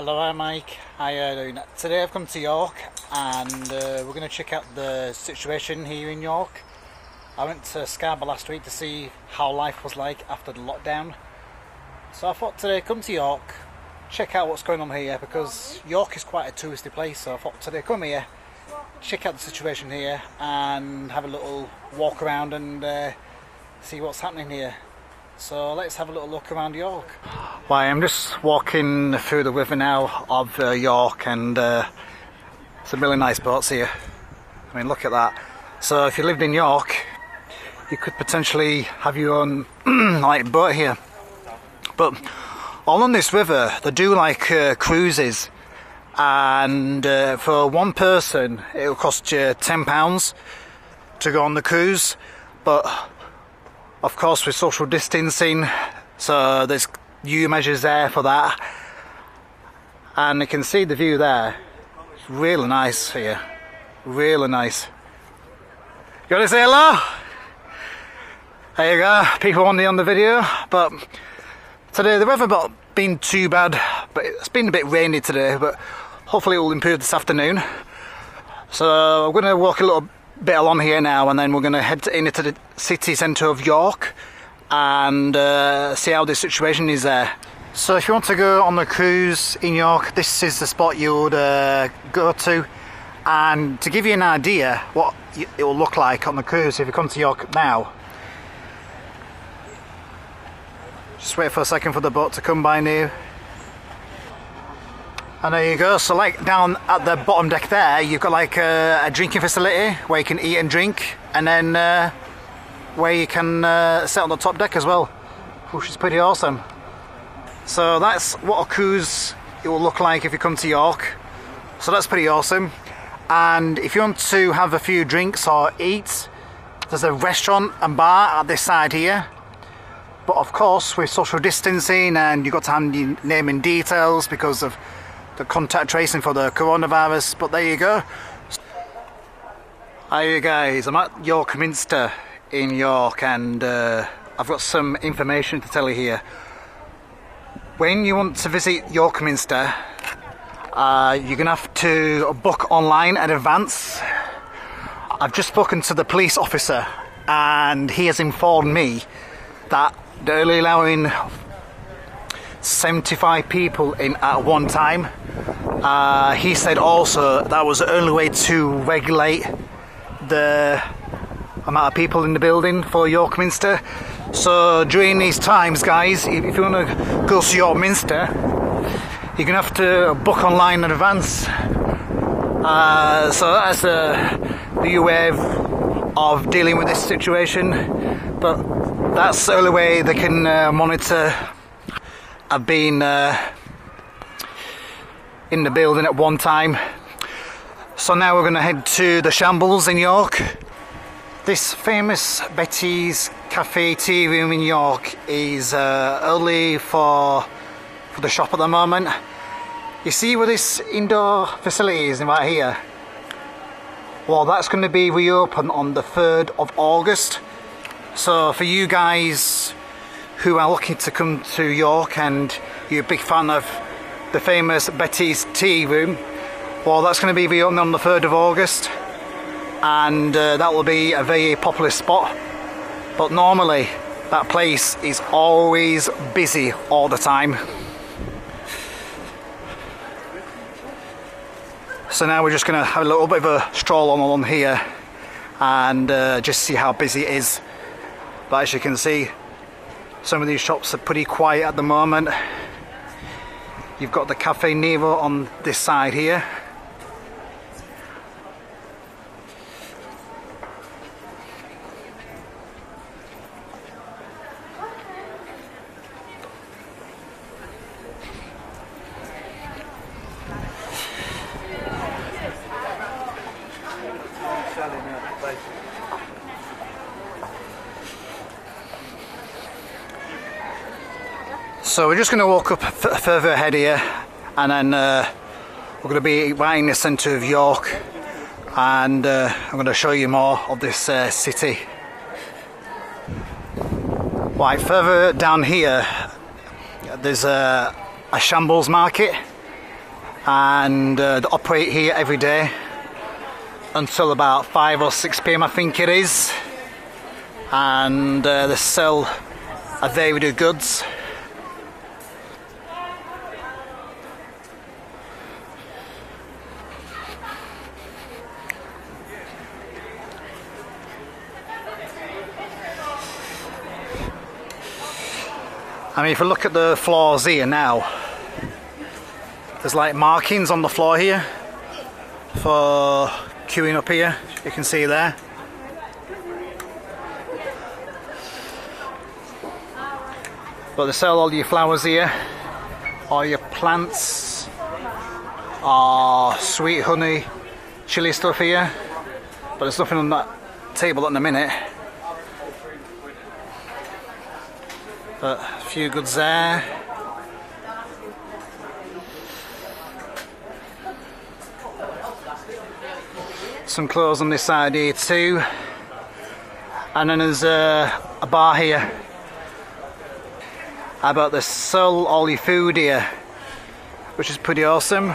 Hello, I'm Mike. How are you doing? Today I've come to York and we're going to check out the situation here in York. I went to Scarborough last week to see how life was like after the lockdown. So I thought today come to York, check out what's going on here, because York is quite a touristy place. So I thought today come here, check out the situation here and have a little walk around and see what's happening here. So let's have a little look around York. Well, I'm just walking through the river now of York, and some really nice boats here. I mean, look at that. So if you lived in York, you could potentially have your own like boat here. But all on this river, they do like cruises, and for one person it'll cost you £10 to go on the cruise. But of course with social distancing, so there's new measures there for that, and you can see the view there. It's really nice here, really nice. You want to say hello? There you go, people on the video. But today the weather not been too bad, but it's been a bit rainy today, but hopefully it will improve this afternoon. So I'm going to walk a little bit along here now, and then we're going to head into the city centre of York and see how the situation is there. So if you want to go on the cruise in York, this is the spot you would go to. And to give you an idea what it will look like on the cruise, if you come to York now, just wait for a second for the boat to come by now. And there you go. So like down at the bottom deck there, you've got like a drinking facility where you can eat and drink, and then where you can sit on the top deck as well, which is pretty awesome. So that's what a cruise it will look like if you come to York. So that's pretty awesome. And if you want to have a few drinks or eat, there's a restaurant and bar at this side here. But of course with social distancing, and you've got to hand your name and details because of the contact tracing for the coronavirus. But there you go. Hi you guys, I'm at York Minster in York, and I've got some information to tell you here. When you want to visit York Minster, you're gonna have to book online in advance. I've just spoken to the police officer, and he has informed me that they're only allowing 75 people in at one time. He said also that was the only way to regulate the amount of people in the building for York Minster. So during these times, guys, if you want to go to York Minster, you're gonna have to book online in advance. So that's the new way of dealing with this situation. But that's the only way they can monitor I've been in the building at one time. So now we're going to head to the Shambles in York. This famous Betty's Cafe Tea Room in York is only for the shop at the moment. You see where this indoor facility is right here? Well, that's going to be reopened on the 3rd of August. So for you guys who are looking to come to York and you're a big fan of the famous Betty's Tea Room, well, that's going to be reopened on the 3rd of August, and that will be a very popular spot. But normally that place is always busy all the time. So now we're just going to have a little bit of a stroll on here and just see how busy it is. But as you can see, some of these shops are pretty quiet at the moment. You've got the Cafe Nero on this side here. So we're just going to walk up further ahead here, and then we're going to be right in the centre of York, and I'm going to show you more of this city. Right, further down here there's a shambles market, and they operate here every day until about 5 or 6 p.m. I think it is, and they sell a varied of goods. I mean, if you look at the floors here now, there's like markings on the floor here for queuing up here, you can see there. But they sell all your flowers here, all your plants, sweet honey, chili stuff here. But there's nothing on that table at the minute. But a few goods there. Some clothes on this side here too. And then there's a bar here. About they sell all your food here, which is pretty awesome.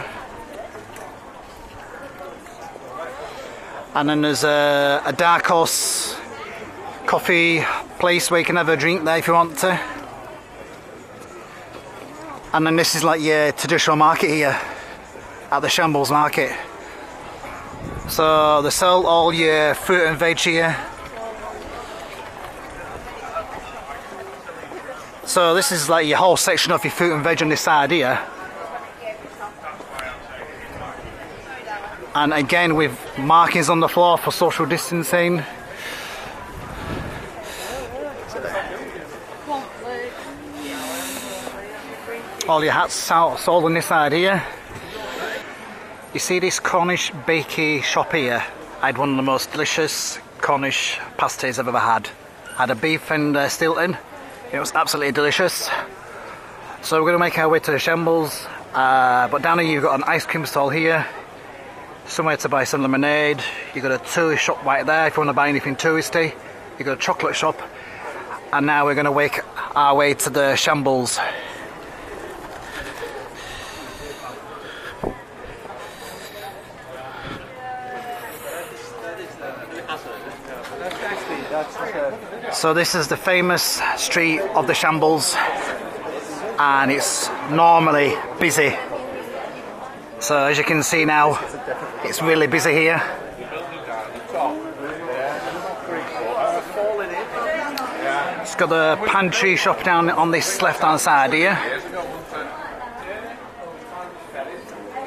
And then there's a dark horse coffee place where you can have a drink there if you want to. And then this is like your traditional market here at the Shambles Market. So they sell all your fruit and veg here. So this is like your whole section of your fruit and veg on this side here. And again with markings on the floor for social distancing. All your hats sold on this side here. You see this Cornish bakery shop here? I had one of the most delicious Cornish pasties I've ever had. I had a beef and Stilton. It was absolutely delicious. So we're going to make our way to the Shambles. But down here you've got an ice cream stall here. Somewhere to buy some lemonade. You've got a tourist shop right there if you want to buy anything touristy. You've got a chocolate shop. And now we're going to make our way to the Shambles. So this is the famous street of the Shambles, and it's normally busy. So as you can see now, it's really busy here. It's got the pantry shop down on this left hand side here.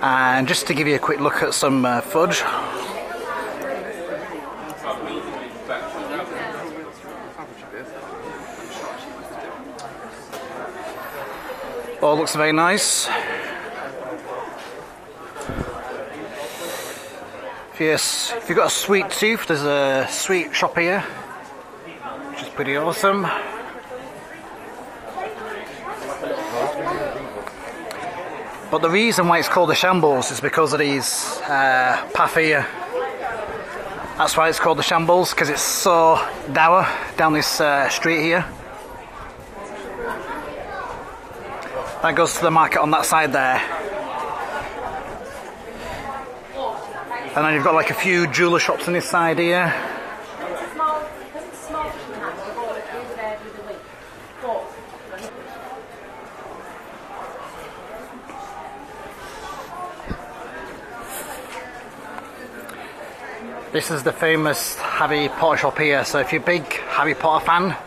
And just to give you a quick look at some fudge. Oh, looks very nice. Yes, if you've got a sweet tooth, there's a sweet shop here, which is pretty awesome. But the reason why it's called the Shambles is because of these path here. That's why it's called the Shambles, because it's so dour down this street here. That goes to the market on that side there. And then you've got like a few jeweller shops on this side here. This is the famous Harry Potter shop here, so if you're a big Harry Potter fan,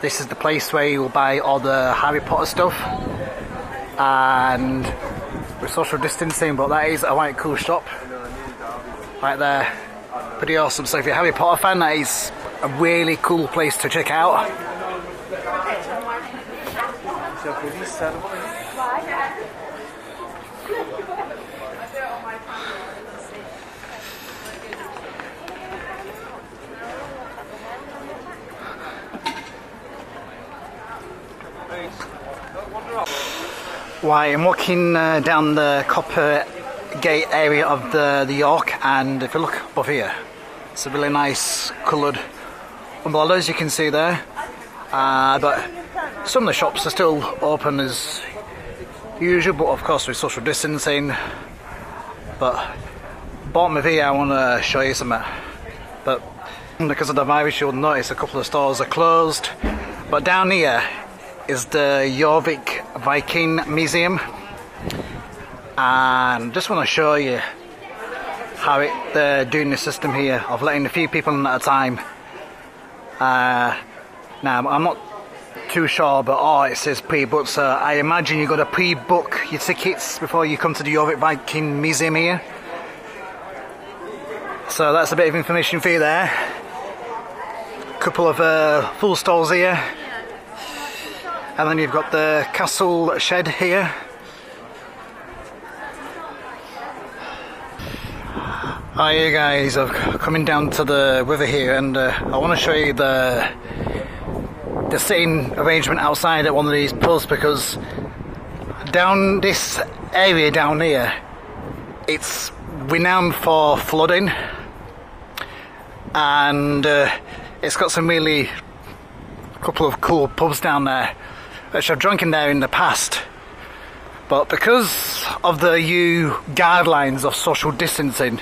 this is the place where you'll buy all the Harry Potter stuff. And with social distancing, but that is a quite cool shop right there, pretty awesome. So if you're a Harry Potter fan, that is a really cool place to check out. Right, I'm walking down the Copper Gate area of the York, and if you look above here, it's a really nice coloured umbrellas you can see there. But some of the shops are still open, as usual, but of course with social distancing. But bottom of here I want to show you something, but because of the virus you'll notice a couple of stores are closed. But down here is the Jorvik Viking Museum, and just want to show you how they're doing the system here of letting a few people in at a time. Now I'm not too sure, but it says pre-book, so I imagine you've got to pre-book your tickets before you come to the Jorvik Viking Museum here. So that's a bit of information for you there. Couple of full stalls here, and then you've got the castle shed here. Hi guys, I'm coming down to the river here, and I want to show you the sitting arrangement outside at one of these pubs, because down this area down here, it's renowned for flooding, and it's got some really couple of cool pubs down there, which I've drunk in there in the past. But because of the new guidelines of social distancing,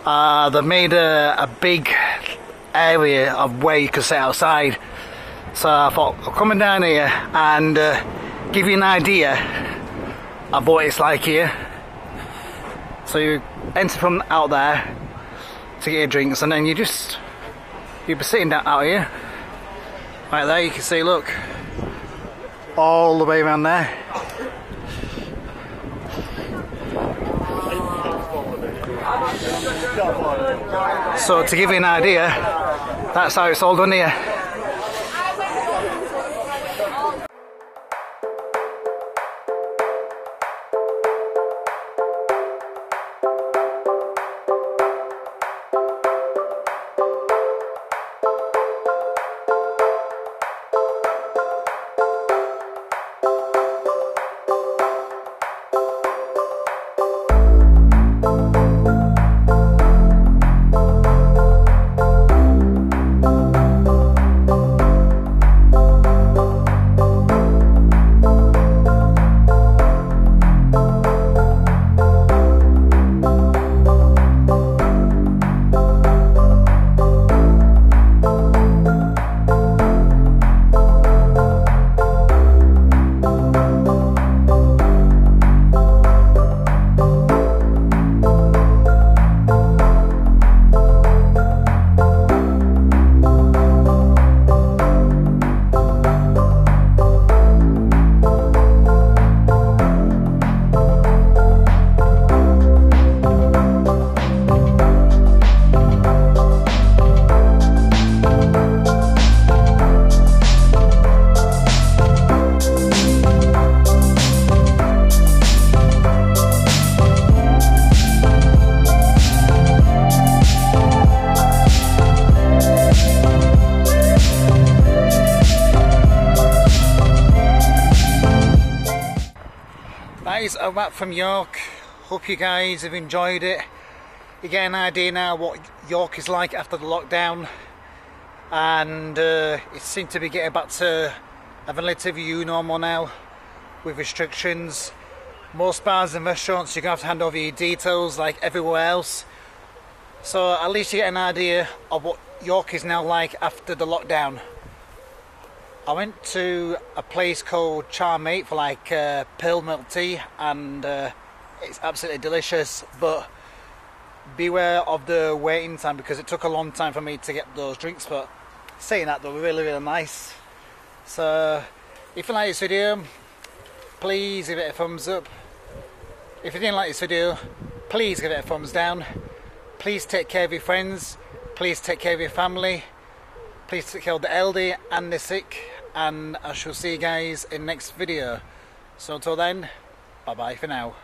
they've made a big area of where you can sit outside. So I thought I'm coming down here and give you an idea of what it's like here. So you enter from out there to get your drinks, and then you'll be sitting down out here. Right there you can see, look, all the way around there. So to give you an idea, that's how it's all done here. That is a wrap from York. Hope you guys have enjoyed it. You get an idea now what York is like after the lockdown, and it seems to be getting back to a relatively new normal now with restrictions. Most bars and restaurants you're going to have to hand over your details like everywhere else, so at least you get an idea of what York is now like after the lockdown. I went to a place called Charmate for like pearl milk tea, and it's absolutely delicious, but beware of the waiting time because it took a long time for me to get those drinks. But saying that, they were really nice. So if you like this video, please give it a thumbs up. If you didn't like this video, please give it a thumbs down. Please take care of your friends, please take care of your family, please take care of the elderly and the sick, and I shall see you guys in the next video. So until then, bye bye for now.